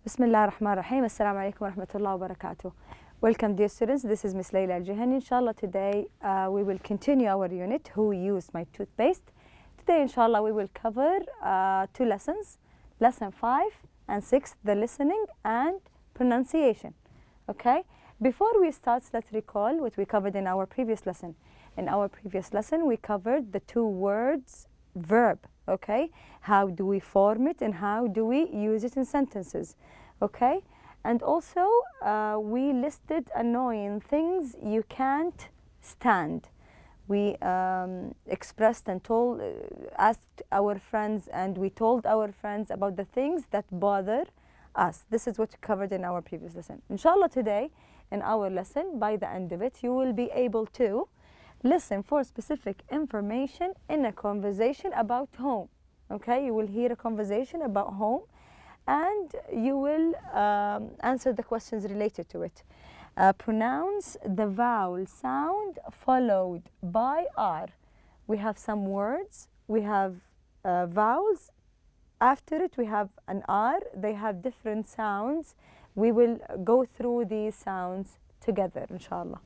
Bismillah ar-Rahman ar-Rahim. Assalamu alaikum wa rahmatullahi wa barakatuh. Welcome, dear students. This is Miss Layla Al-Jihani. Inshallah, today we will continue our unit, Who Used My Toothpaste? Today, inshallah, we will cover two lessons, lesson 5 and 6, the listening and pronunciation. Okay? Before we start, let's recall what we covered in our previous lesson. In our previous lesson, we covered the two words verb. Okay, how do we form it and how do we use it in sentences? Okay, and also we listed annoying things you can't stand. We expressed and told, asked our friends, and we told our friends about the things that bother us. This is what we covered in our previous lesson. Inshallah, today in our lesson, by the end of it, you will be able to listen for specific information in a conversation about home. Okay, you will hear a conversation about home and you will answer the questions related to it. Pronounce the vowel sound followed by R. We have some words, we have vowels. After it, we have an R. They have different sounds. We will go through these sounds together, inshallah.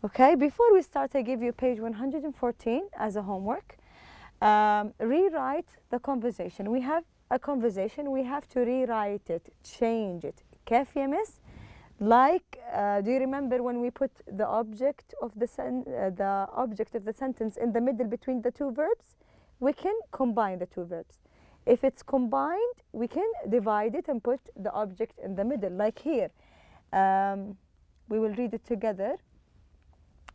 Okay, before we start, I give you page 114 as a homework. Rewrite the conversation. We have a conversation, we have to rewrite it, change it. كيف يا miss? Like, do you remember when we put the object of the sentence in the middle between the two verbs? We can combine the two verbs. If it's combined, we can divide it and put the object in the middle, like here. We will read it together.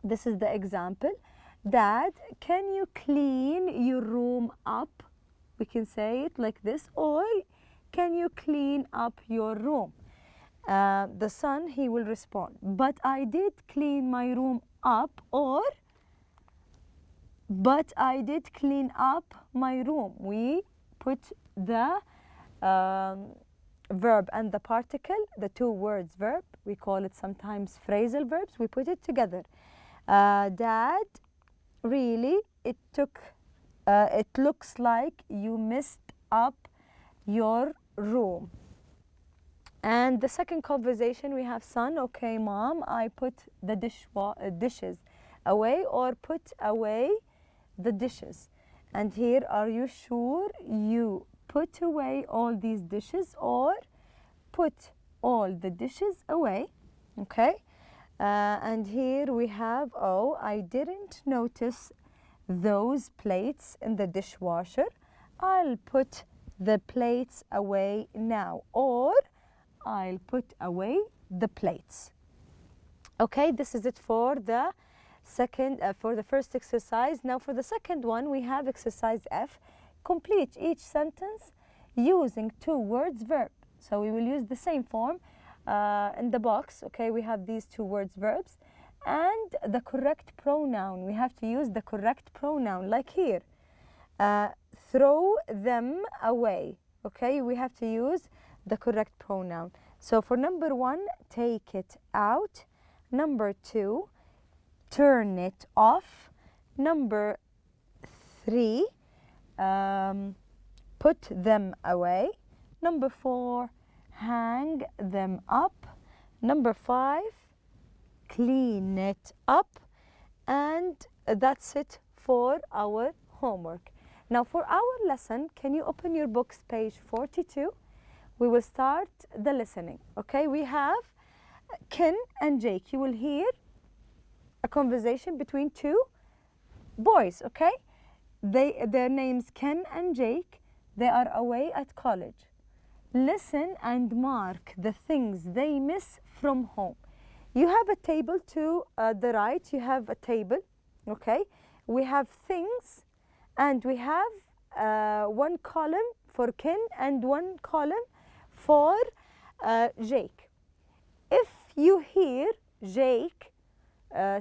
This is the example. Dad, can you clean your room up? We can say it like this. Or, can you clean up your room? The son, he will respond, but I did clean my room up. Or, but I did clean up my room. We put the verb and the particle, the two words verb. We call it sometimes phrasal verbs. We put it together. Dad, really, it looks like you messed up your room. And the second conversation, we have son, okay, mom, I put the dishes away, or put away the dishes. And here, are you sure you put away all these dishes, or put all the dishes away? Okay. And here we have, oh, I didn't notice those plates in the dishwasher. I'll put the plates away now. Or, I'll put away the plates. Okay, this is it for the second, for the first exercise. Now for the second one, we have exercise F. Complete each sentence using two words verb. So we will use the same form. In the box, okay, we have these two words verbs and the correct pronoun. We have to use the correct pronoun, like here. Throw them away. Okay, we have to use the correct pronoun. So for number 1, take it out. Number 2, turn it off. Number 3, put them away. Number 4, hang them up. Number 5, clean it up. And that's it for our homework. Now for our lesson, can you open your books, page 42? We will start the listening. Okay, we have Ken and Jake. You will hear a conversation between two boys, okay? Their names Ken and Jake. They are away at college. Listen and mark the things they miss from home. You have a table to the right. You have a table, okay? We have things, and we have one column for Ken and one column for Jake. If you hear Jake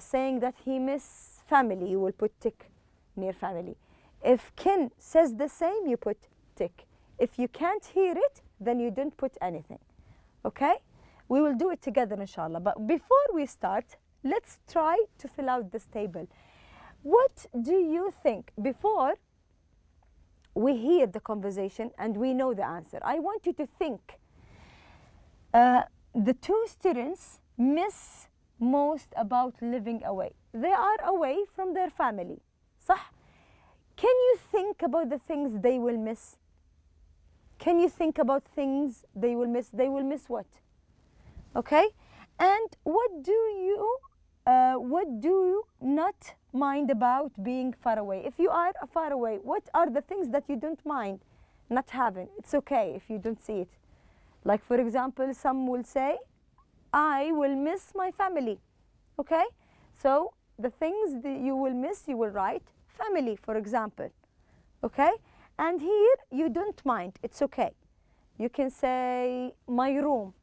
saying that he miss family, you will put tick near family. If Ken says the same, you put tick. If you can't hear it, then you don't put anything. Okay? We will do it together, inshallah. But before we start, let's try to fill out this table. What do you think? Before we hear the conversation and we know the answer, I want you to think. The two students miss most about living away. They are away from their family. صح? Can you think about the things they will miss? Can you think about things they will miss? They will miss what? Okay? And what do you not mind about being far away? If you are far away, what are the things that you don't mind not having? It's okay if you don't see it. Like, for example, some will say, I will miss my family. Okay? So the things that you will miss, you will write family, for example. Okay? And here you don't mind. It's okay. You can say my room.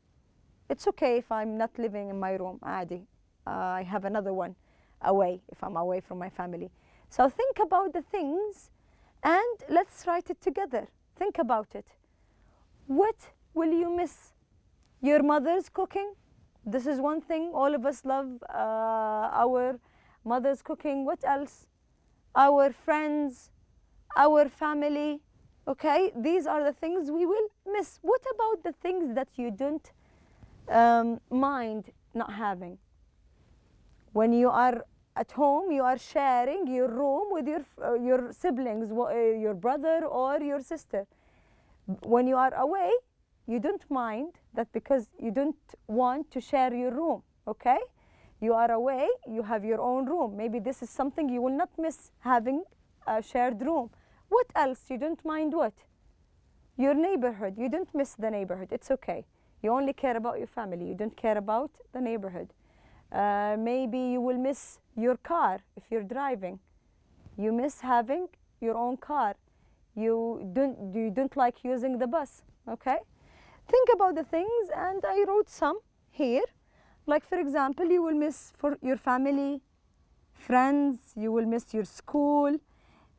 It's okay if I'm not living in my room. عادي. I have another one away if I'm away from my family. So think about the things and let's write it together. Think about it. What will you miss? Your mother's cooking? This is one thing. All of us love our mother's cooking. What else? Our friends, our family. Okay? These are the things we will miss. What about the things that you don't mind not having? When you are at home, you are sharing your room with your siblings, your brother or your sister. When you are away, you don't mind that because you don't want to share your room, okay? You are away, you have your own room. Maybe this is something you will not miss, having a shared room. What else? You don't mind what? Your neighborhood. You don't miss the neighborhood. It's okay. You only care about your family. You don't care about the neighborhood. Maybe you will miss your car if you're driving. You miss having your own car. You don't like using the bus, okay? Think about the things, and I wrote some here. Like, for example, you will miss for your family, friends, you will miss your school,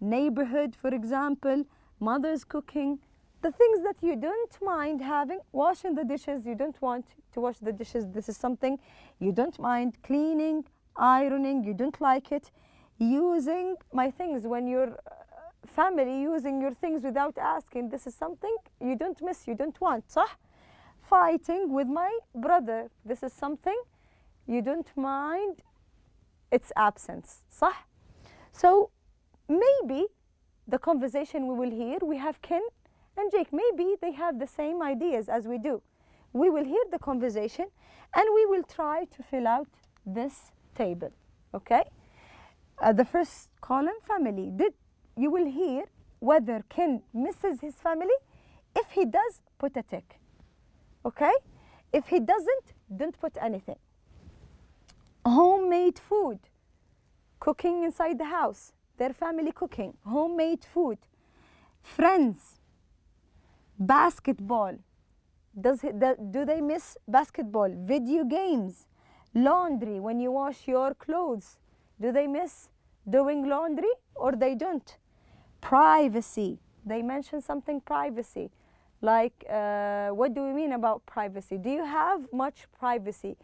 neighborhood, for example, mother's cooking. The things that you don't mind having, washing the dishes, you don't want to wash the dishes. This is something you don't mind. Cleaning, ironing, you don't like it. Using my things, when your family using your things without asking, this is something you don't miss, you don't want, صح? Fighting with my brother, this is something you don't mind its absence, صح? So maybe the conversation we will hear, we have Ken and Jake, maybe they have the same ideas as we do. We will hear the conversation and we will try to fill out this table, okay? The first column, family. You will hear whether Ken misses his family. If he does, put a tick, okay? If he doesn't, don't put anything. Homemade food, cooking inside the house, their family cooking, homemade food. Friends, basketball. Do they miss basketball? Video games, laundry, when you wash your clothes. Do they miss doing laundry or they don't? Privacy. They mention something privacy. Like, what do we mean about privacy? Do you have much privacy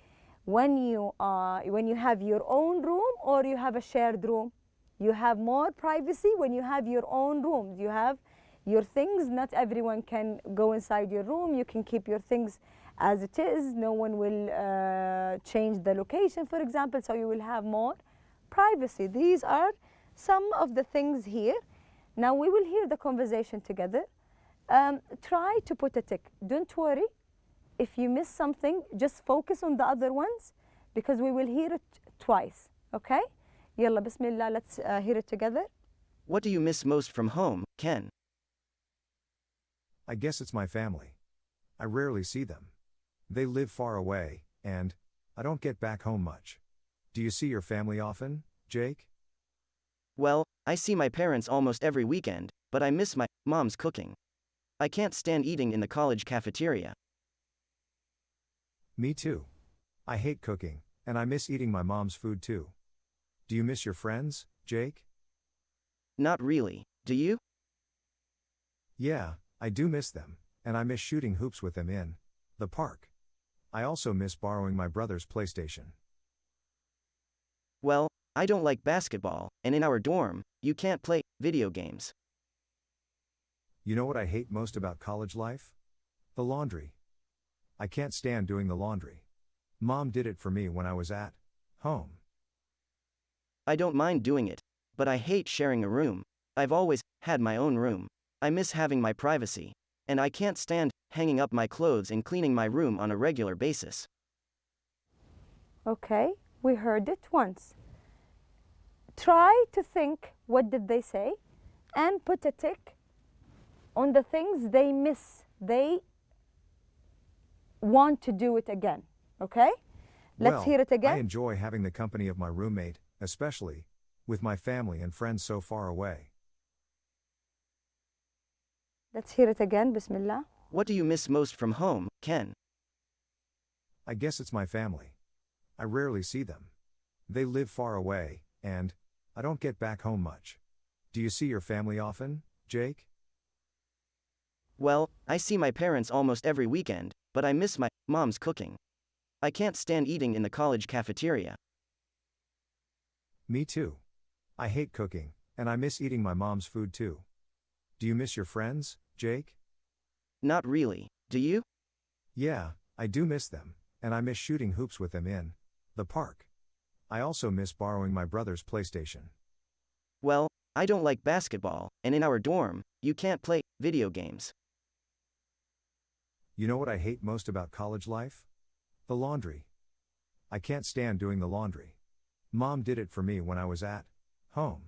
when you have your own room or you have a shared room? You have more privacy when you have your own rooms. You have your things. Not everyone can go inside your room. You can keep your things as it is. No one will change the location, for example, so you will have more privacy. These are some of the things here. Now we will hear the conversation together. Try to put a tick. Don't worry if you miss something, just focus on the other ones because we will hear it twice, okay? Yalla, bismillah, let's hear it together. What do you miss most from home, Ken? I guess it's my family. I rarely see them. They live far away, and I don't get back home much. Do you see your family often, Jake? Well, I see my parents almost every weekend, but I miss my mom's cooking. I can't stand eating in the college cafeteria. Me too. I hate cooking, and I miss eating my mom's food too. Do you miss your friends, Jake? Not really. Do you? Yeah, I do miss them, and I miss shooting hoops with them in the park. I also miss borrowing my brother's PlayStation. Well, I don't like basketball, and in our dorm, you can't play video games. You know what I hate most about college life? The laundry. I can't stand doing the laundry. Mom did it for me when I was at home. I don't mind doing it, but I hate sharing a room. I've always had my own room. I miss having my privacy. And I can't stand hanging up my clothes and cleaning my room on a regular basis. Okay, we heard it once. Try to think what did they say and put a tick on the things they miss. They want to do it again. Okay? Let's hear it again. I enjoy having the company of my roommate, especially with my family and friends so far away. Let's hear it again. Bismillah. What do you miss most from home, Ken? I guess it's my family. I rarely see them. They live far away, and I don't get back home much. Do you see your family often, Jake? Well, I see my parents almost every weekend, but I miss my mom's cooking. I can't stand eating in the college cafeteria. Me too. I hate cooking, and I miss eating my mom's food too. Do you miss your friends, Jake? Not really, do you? Yeah, I do miss them, and I miss shooting hoops with them in the park. I also miss borrowing my brother's PlayStation. Well, I don't like basketball, and in our dorm, you can't play video games. You know what I hate most about college life? The laundry. I can't stand doing the laundry. Mom did it for me when I was at home.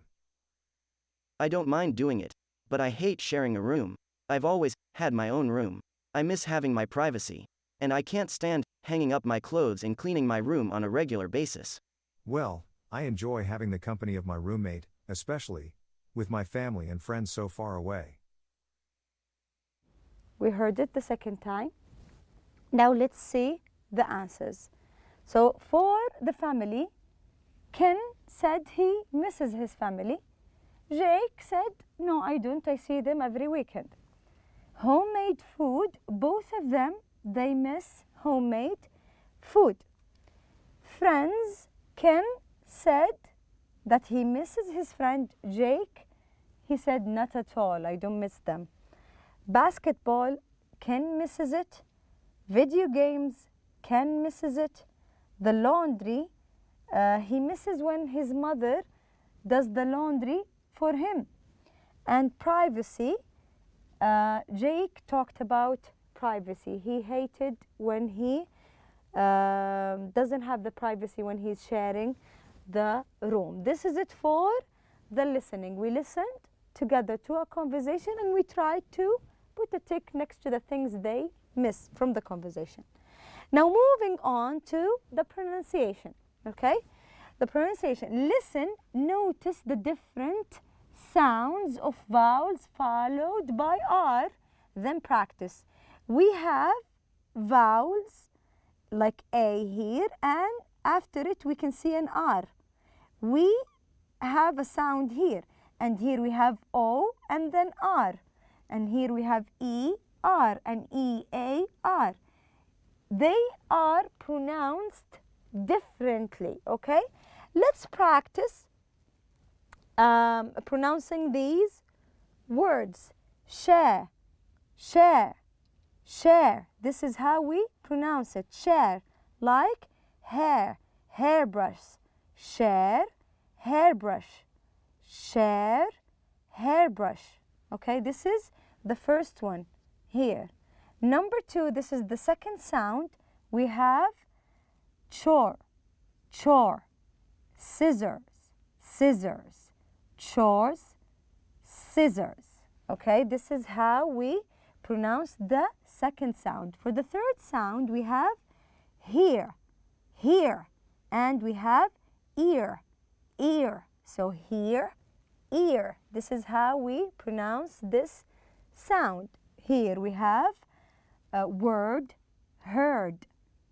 I don't mind doing it, but I hate sharing a room. I've always had my own room. I miss having my privacy. And I can't stand hanging up my clothes and cleaning my room on a regular basis. Well, I enjoy having the company of my roommate, especially with my family and friends so far away. We heard it the second time. Now let's see the answers. So for the family, Ken said he misses his family. Jake said, no, I don't. I see them every weekend. Homemade food, both of them, they miss homemade food. Friends, Ken said that he misses his friend Jake. He said, not at all. I don't miss them. Basketball, Ken misses it. Video games, Ken misses it. The laundry, he misses when his mother does the laundry for him. And privacy, Jake talked about privacy. He hated when he doesn't have the privacy when he's sharing the room. This is it for the listening. We listened together to a conversation and we tried to put a tick next to the things they miss from the conversation. Now moving on to the pronunciation, okay? The pronunciation. Listen, notice the different sounds of vowels followed by R, then practice. We have vowels like A here, and after it we can see an R. We have a sound here, and here we have O and then R. And here we have E, R, and E, A, R. They are pronounced differently, okay? Let's practice pronouncing these words. Share, share, share. This is how we pronounce it. Share, like hair, hairbrush. Share, hairbrush. Share, hairbrush. Okay, this is the first one here. Number two, this is the second sound. We have chore, chore, scissors, scissors, chores, scissors. Okay, this is how we pronounce the second sound. For the third sound, we have here, here, and we have ear, ear. So here, ear. This is how we pronounce this sound. Here we have word, heard,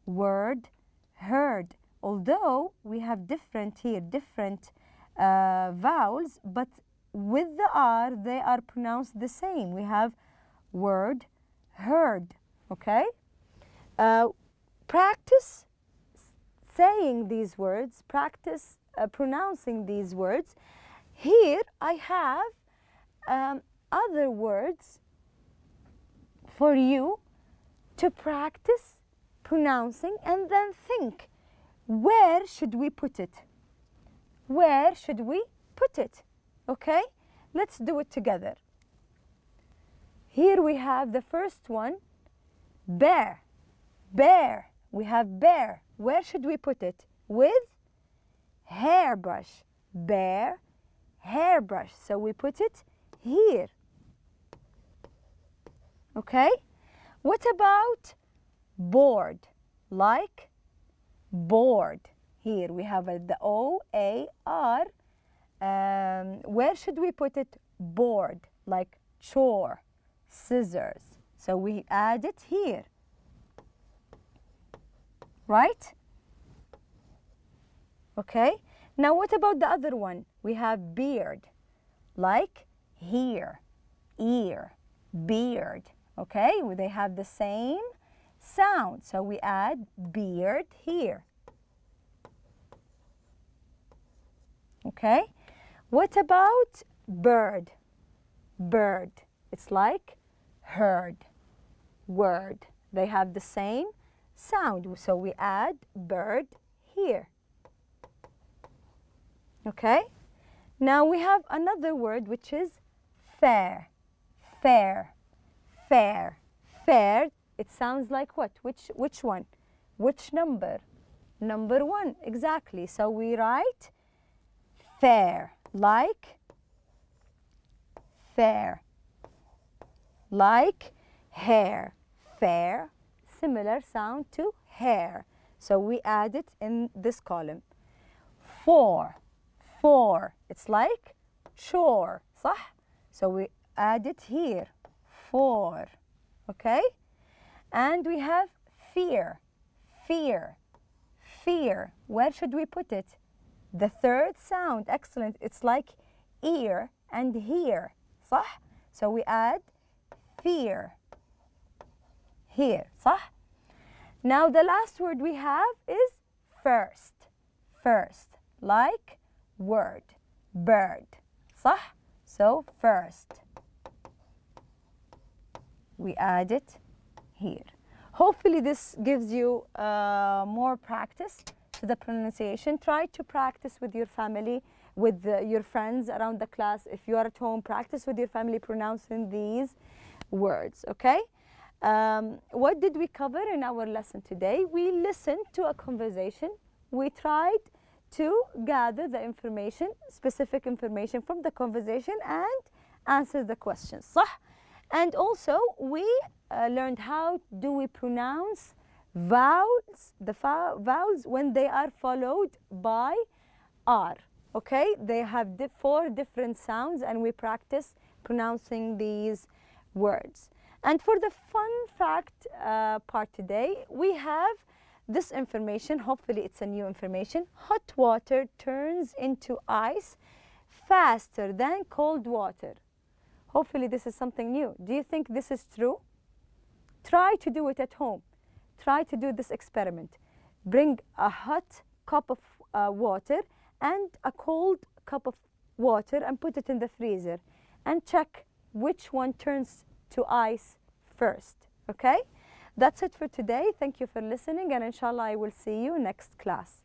word, heard. Although we have different here, different vowels, but with the R, they are pronounced the same. We have word, heard, okay? Practice saying these words, practice pronouncing these words. Here I have other words for you to practice pronouncing and then think, where should we put it? Where should we put it? Okay, let's do it together. Here we have the first one, bear, bear. We have bear. Where should we put it? With hairbrush, bear, hairbrush. So we put it here. Okay? What about board? Like board. Here we have the O-A-R. Where should we put it? Board. Like chore, scissors. So we add it here. Right? Okay? Now what about the other one? We have beard. Like here, ear, beard. Okay? They have the same sound. So we add beard here. Okay? What about bird? Bird. It's like heard, word. They have the same sound. So we add bird here. Okay? Now we have another word which is fair. Fair. Fair. Fair. It sounds like what? Which one? Which number? Number 1. Exactly. So we write fair. Like fair. Like hair. Fair. Similar sound to hair. So we add it in this column. For. For. It's like chore. صح? So we add it here. For. Okay? And we have fear. Fear. Fear. Where should we put it? The third sound. Excellent. It's like ear and hear. صح? So we add fear. Here. صح? Now the last word we have is first. First. Like word. Bird. صح? So first. We add it here. Hopefully this gives you more practice to the pronunciation. Try to practice with your family, with your friends around the class. If you are at home, practice with your family pronouncing these words, okay? What did we cover in our lesson today? We listened to a conversation. We tried to gather the information, specific information from the conversation and answer the questions, صح? And also we learned how do we pronounce vowels, the vowels when they are followed by R, okay? They have 4 different sounds and we practice pronouncing these words. And for the fun fact part today, we have this information. Hopefully it's a new information. Hot water turns into ice faster than cold water. Hopefully this is something new. Do you think this is true? Try to do it at home. Try to do this experiment. Bring a hot cup of water and a cold cup of water and put it in the freezer and check which one turns to ice first, okay? That's it for today. Thank you for listening and inshallah I will see you next class.